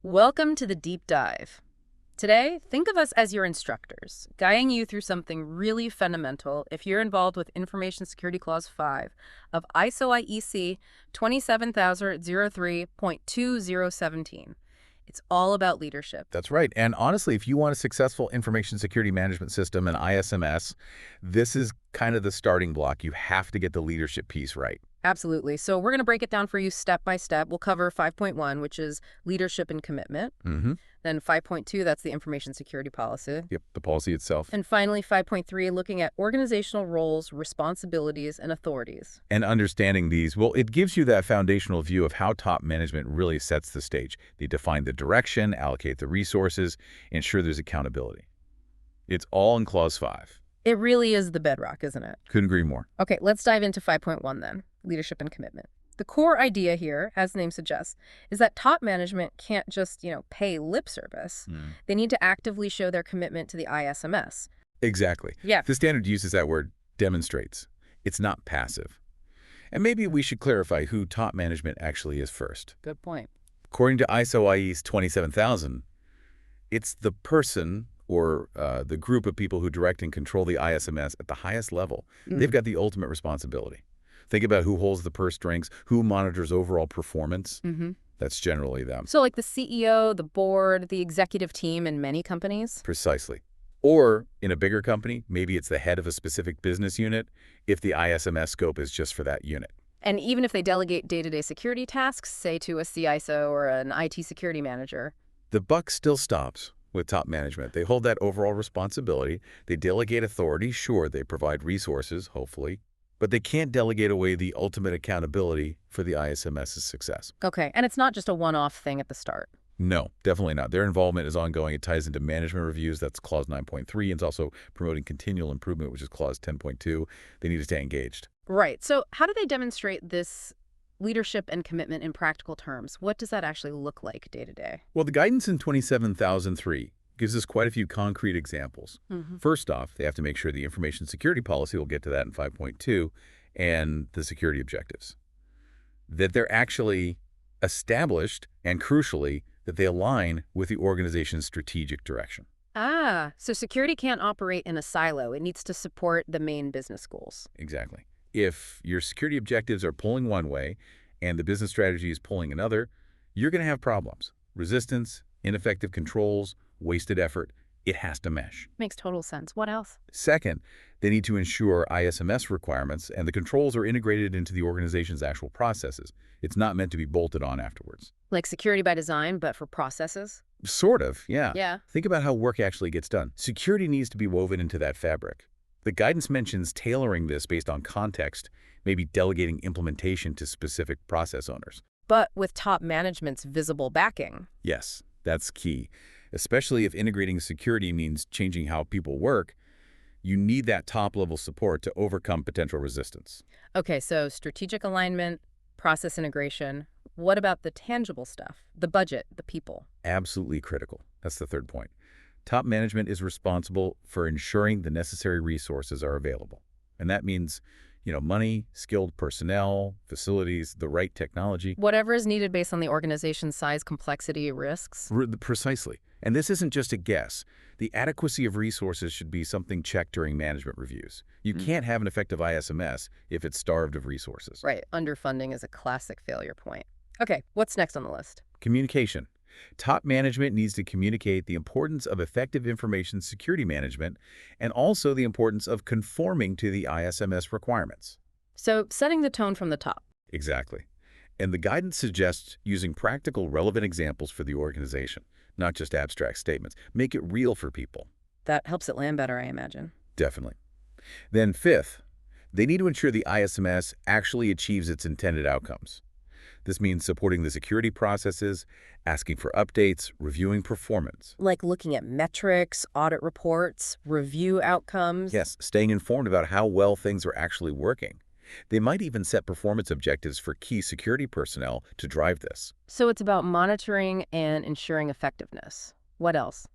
Welcome to the deep dive. Today, think of us as your instructors, guiding you through something really fundamental if you're involved with Information Security Clause 5 of ISO IEC 27003.2017. It's all about leadership. That's right. And honestly, if you want a successful information security management system and ISMS, this is kind of the starting block. You have to get the leadership piece right. Absolutely. So we're going to break it down for you step by step. We'll cover 5.1, which is leadership and commitment. Then 5.2, that's the information security policy. Yep, the policy itself. And finally, 5.3, looking at organizational roles, responsibilities, and authorities. And understanding these, well, it gives you that foundational view of how top management really sets the stage. They define the direction, allocate the resources, ensure there's accountability. It's all in Clause 5. It really is the bedrock, isn't it? Couldn't agree more. Okay, let's dive into 5.1 then, leadership and commitment. The core idea here, as the name suggests, is that top management can't just, pay lip service. They need to actively show their commitment to the ISMS. Exactly. Yeah. The standard uses that word demonstrates. It's not passive. And maybe we should clarify who top management actually is first. Good point. According to ISO IEC 27000, it's the person or the group of people who direct and control the ISMS at the highest level. They've got the ultimate responsibility. Think about who holds the purse strings, who monitors overall performance. That's generally them. So like the CEO, the board, the executive team in many companies? Precisely. Or in a bigger company, maybe it's the head of a specific business unit if the ISMS scope is just for that unit. And even if they delegate day-to-day security tasks, say to a CISO or an IT security manager? The buck still stops with top management. They hold that overall responsibility. They delegate authority. Sure, they provide resources, hopefully. But they can't delegate away the ultimate accountability for the ISMS's success. Okay, and it's not just a one-off thing at the start. No, definitely not. Their involvement is ongoing. It ties into management reviews. That's Clause 9.3. And it's also promoting continual improvement, which is Clause 10.2. They need to stay engaged. Right. So how do they demonstrate this leadership and commitment in practical terms? What does that actually look like day to day? Well, the guidance in 27003 gives us quite a few concrete examples. First off, they have to make sure the information security policy, we'll get to that in 5.2, and the security objectives, that they're actually established, and crucially, that they align with the organization's strategic direction. So security can't operate in a silo. It needs to support the main business goals. Exactly. If your security objectives are pulling one way and the business strategy is pulling another, you're going to have problems. Resistance, ineffective controls, wasted effort. It has to mesh. Makes total sense. What else? Second, they need to ensure ISMS requirements and the controls are integrated into the organization's actual processes. It's not meant to be bolted on afterwards. Like security by design, but for processes? Sort of, yeah. Yeah. Think about how work actually gets done. Security needs to be woven into that fabric. The guidance mentions tailoring this based on context, maybe delegating implementation to specific process owners. But with top management's visible backing. Yes, that's key. Especially if integrating security means changing how people work, you need that top-level support to overcome potential resistance. Okay, so strategic alignment, process integration. What about the tangible stuff? The budget, the people? Absolutely critical. That's the third point. Top management is responsible for ensuring the necessary resources are available. And that means, money, skilled personnel, facilities, the right technology. Whatever is needed based on the organization's size, complexity, risks? Precisely. And this isn't just a guess. The adequacy of resources should be something checked during management reviews. You can't have an effective ISMS if it's starved of resources. Right. Underfunding is a classic failure point. Okay, what's next on the list? Communication. Top management needs to communicate the importance of effective information security management and also the importance of conforming to the ISMS requirements. So setting the tone from the top. Exactly. And the guidance suggests using practical, relevant examples for the organization, not just abstract statements. Make it real for people. That helps it land better, I imagine. Definitely. Then fifth, they need to ensure the ISMS actually achieves its intended outcomes. This means supporting the security processes, asking for updates, reviewing performance. Like looking at metrics, audit reports, review outcomes. Yes, staying informed about how well things are actually working. They might even set performance objectives for key security personnel to drive this. So it's about monitoring and ensuring effectiveness. What else?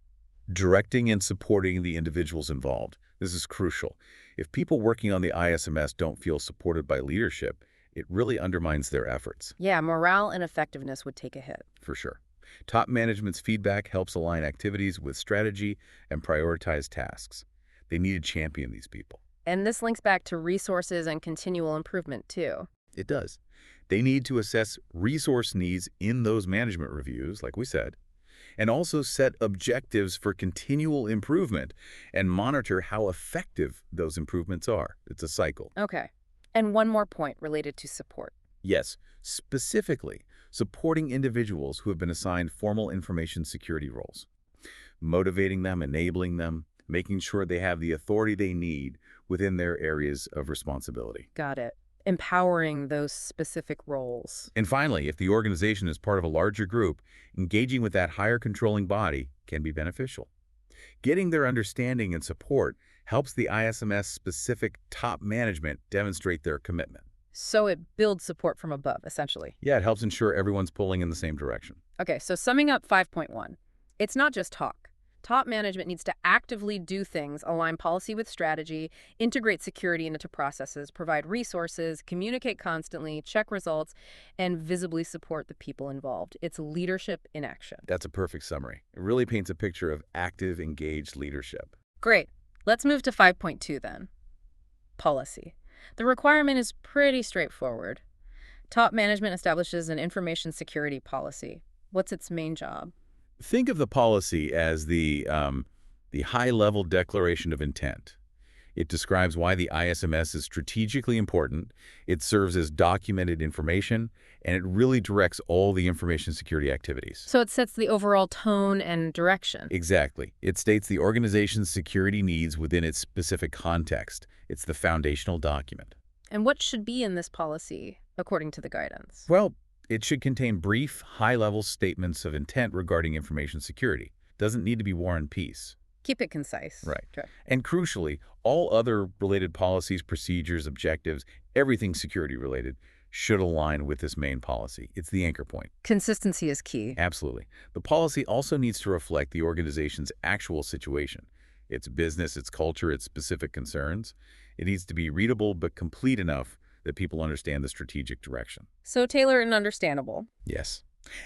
Directing and supporting the individuals involved. This is crucial. If people working on the ISMS don't feel supported by leadership, it really undermines their efforts. Yeah, morale and effectiveness would take a hit. For sure. Top management's feedback helps align activities with strategy and prioritize tasks. They need to champion these people. And this links back to resources and continual improvement, too. It does. They need to assess resource needs in those management reviews, like we said, and also set objectives for continual improvement and monitor how effective those improvements are. It's a cycle. Okay. And one more point related to support. Yes, specifically supporting individuals who have been assigned formal information security roles, motivating them, enabling them, making sure they have the authority they need within their areas of responsibility. Got it. Empowering those specific roles. And finally, if the organization is part of a larger group, engaging with that higher controlling body can be beneficial. Getting their understanding and support helps the ISMS-specific top management demonstrate their commitment. So it builds support from above, essentially. Yeah, it helps ensure everyone's pulling in the same direction. Okay, so summing up 5.1, it's not just talk. Top management needs to actively do things, align policy with strategy, integrate security into processes, provide resources, communicate constantly, check results, and visibly support the people involved. It's leadership in action. That's a perfect summary. It really paints a picture of active, engaged leadership. Great. Let's move to 5.2 then. Policy. The requirement is pretty straightforward. Top management establishes an information security policy. What's its main job? Think of the policy as the high-level declaration of intent. It describes why the ISMS is strategically important, it serves as documented information, and it really directs all the information security activities. So it sets the overall tone and direction. Exactly. It states the organization's security needs within its specific context. It's the foundational document. And what should be in this policy, according to the guidance? Well, it should contain brief, high-level statements of intent regarding information security. Doesn't need to be War and Peace. Keep it concise. Right. Okay. And crucially, all other related policies, procedures, objectives, everything security-related should align with this main policy. It's the anchor point. Consistency is key. Absolutely. The policy also needs to reflect the organization's actual situation, its business, its culture, its specific concerns. It needs to be readable but complete enough that people understand the strategic direction. So tailored and understandable. Yes.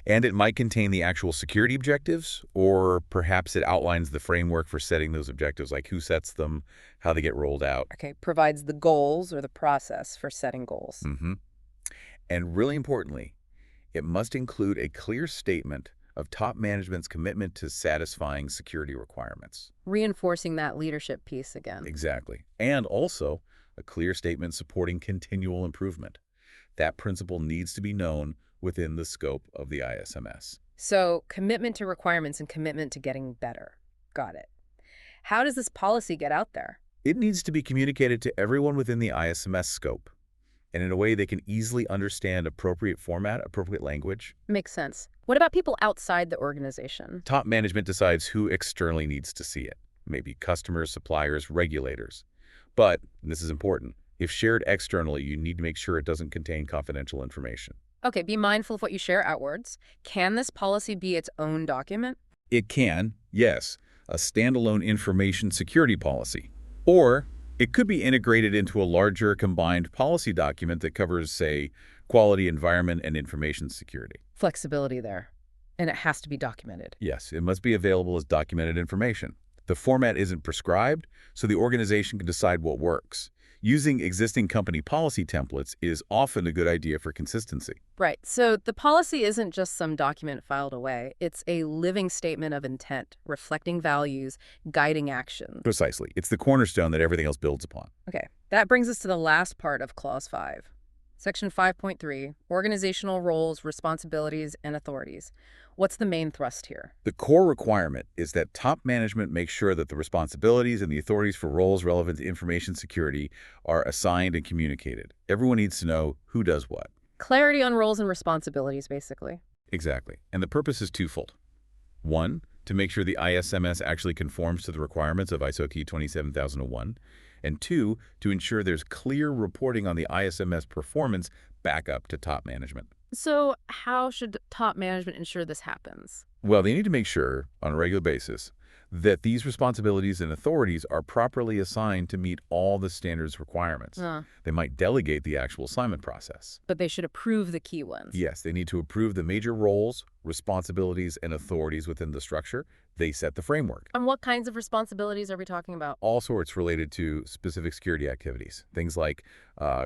And it might contain the actual security objectives, or perhaps it outlines the framework for setting those objectives, like who sets them, how they get rolled out. Okay, provides the goals or the process for setting goals. And really importantly, it must include a clear statement of top management's commitment to satisfying security requirements. Reinforcing that leadership piece again. Exactly. And also a clear statement supporting continual improvement. That principle needs to be known within the scope of the ISMS. So commitment to requirements and commitment to getting better. Got it. How does this policy get out there? It needs to be communicated to everyone within the ISMS scope, and in a way they can easily understand appropriate format, appropriate language. Makes sense. What about people outside the organization? Top management decides who externally needs to see it. Maybe customers, suppliers, regulators. But, and this is important, if shared externally, you need to make sure it doesn't contain confidential information. Okay, be mindful of what you share outwards. Can this policy be its own document? It can, yes, a standalone information security policy. Or it could be integrated into a larger combined policy document that covers, say, quality, environment, and information security. Flexibility there. And it has to be documented. Yes, it must be available as documented information. The format isn't prescribed, so the organization can decide what works. Using existing company policy templates is often a good idea for consistency. Right. So the policy isn't just some document filed away. It's a living statement of intent, reflecting values, guiding action. Precisely. It's the cornerstone that everything else builds upon. Okay. That brings us to the last part of Clause 5. Section 5.3, Organizational Roles, Responsibilities, and Authorities. What's the main thrust here? The core requirement is that top management make sure that the responsibilities and the authorities for roles relevant to information security are assigned and communicated. Everyone needs to know who does what. Clarity on roles and responsibilities, basically. Exactly. And the purpose is twofold. One, to make sure the ISMS actually conforms to the requirements of ISACA 27001. And two, to ensure there's clear reporting on the ISMS performance back up to top management. So how should top management ensure this happens? Well, they need to make sure, on a regular basis, that these responsibilities and authorities are properly assigned to meet all the standards requirements. They might delegate the actual assignment process. But they should approve the key ones. Yes, they need to approve the major roles, responsibilities and authorities within the structure. They set the framework. And what kinds of responsibilities are we talking about? All sorts related to specific security activities. Things like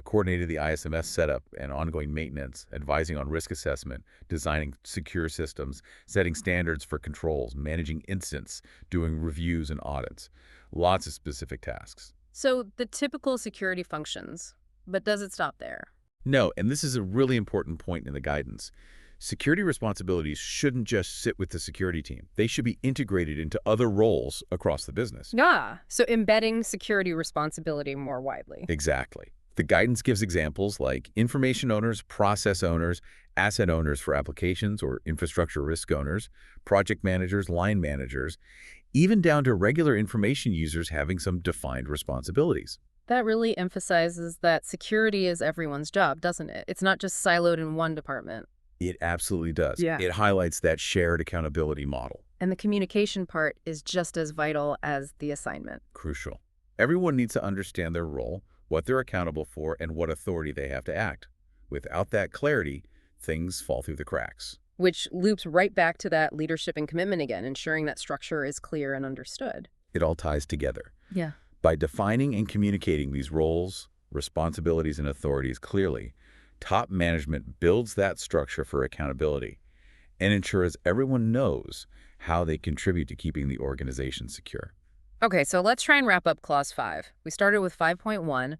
coordinating the ISMS setup and ongoing maintenance, advising on risk assessment, designing secure systems, setting standards for controls, managing incidents, doing reviews and audits. Lots of specific tasks. So the typical security functions, but does it stop there? No, and this is a really important point in the guidance. Security responsibilities shouldn't just sit with the security team. They should be integrated into other roles across the business. Yeah, so embedding security responsibility more widely. Exactly. The guidance gives examples like information owners, process owners, asset owners for applications or infrastructure risk owners, project managers, line managers, even down to regular information users having some defined responsibilities. That really emphasizes that security is everyone's job, doesn't it? It's not just siloed in one department. It absolutely does. Yeah. It highlights that shared accountability model. And the communication part is just as vital as the assignment. Crucial. Everyone needs to understand their role, what they're accountable for, and what authority they have to act. Without that clarity, things fall through the cracks. Which loops right back to that leadership and commitment again, ensuring that structure is clear and understood. It all ties together. Yeah. By defining and communicating these roles, responsibilities, and authorities clearly, top management builds that structure for accountability and ensures everyone knows how they contribute to keeping the organization secure. Okay, so let's try and wrap up Clause 5. We started with 5.1,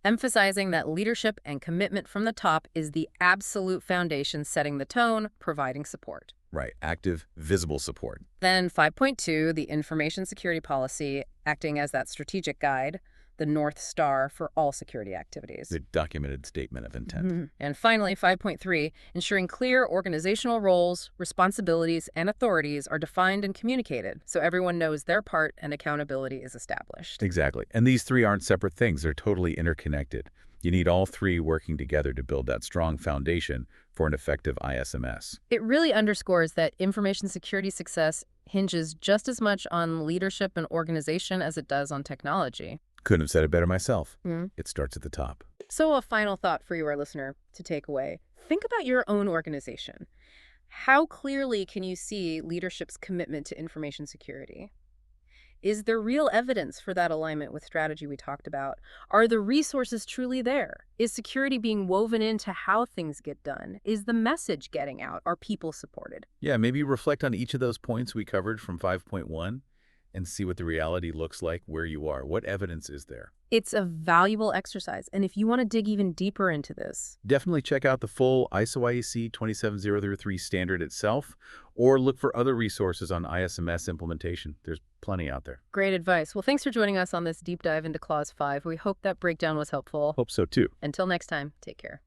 emphasizing that leadership and commitment from the top is the absolute foundation setting the tone, providing support. Right. Active, visible support. Then 5.2, the information security policy, acting as that strategic guide, the North Star for all security activities. The documented statement of intent. And finally, 5.3, ensuring clear organizational roles, responsibilities, and authorities are defined and communicated so everyone knows their part and accountability is established. Exactly. And these three aren't separate things. They're totally interconnected. You need all three working together to build that strong foundation for an effective ISMS. It really underscores that information security success hinges just as much on leadership and organization as it does on technology. Couldn't have said it better myself. It starts at the top. So a final thought for you, our listener, to take away. Think about your own organization. How clearly can you see leadership's commitment to information security? Is there real evidence for that alignment with strategy we talked about? Are the resources truly there? Is security being woven into how things get done? Is the message getting out? Are people supported? Yeah, maybe reflect on each of those points we covered from 5.1 and see what the reality looks like where you are. What evidence is there? It's a valuable exercise. And if you want to dig even deeper into this, definitely check out the full ISO IEC 27003 standard itself, or look for other resources on ISMS implementation. There's plenty out there. Great advice. Well, thanks for joining us on this deep dive into Clause 5. We hope that breakdown was helpful. Hope so too. Until next time, take care.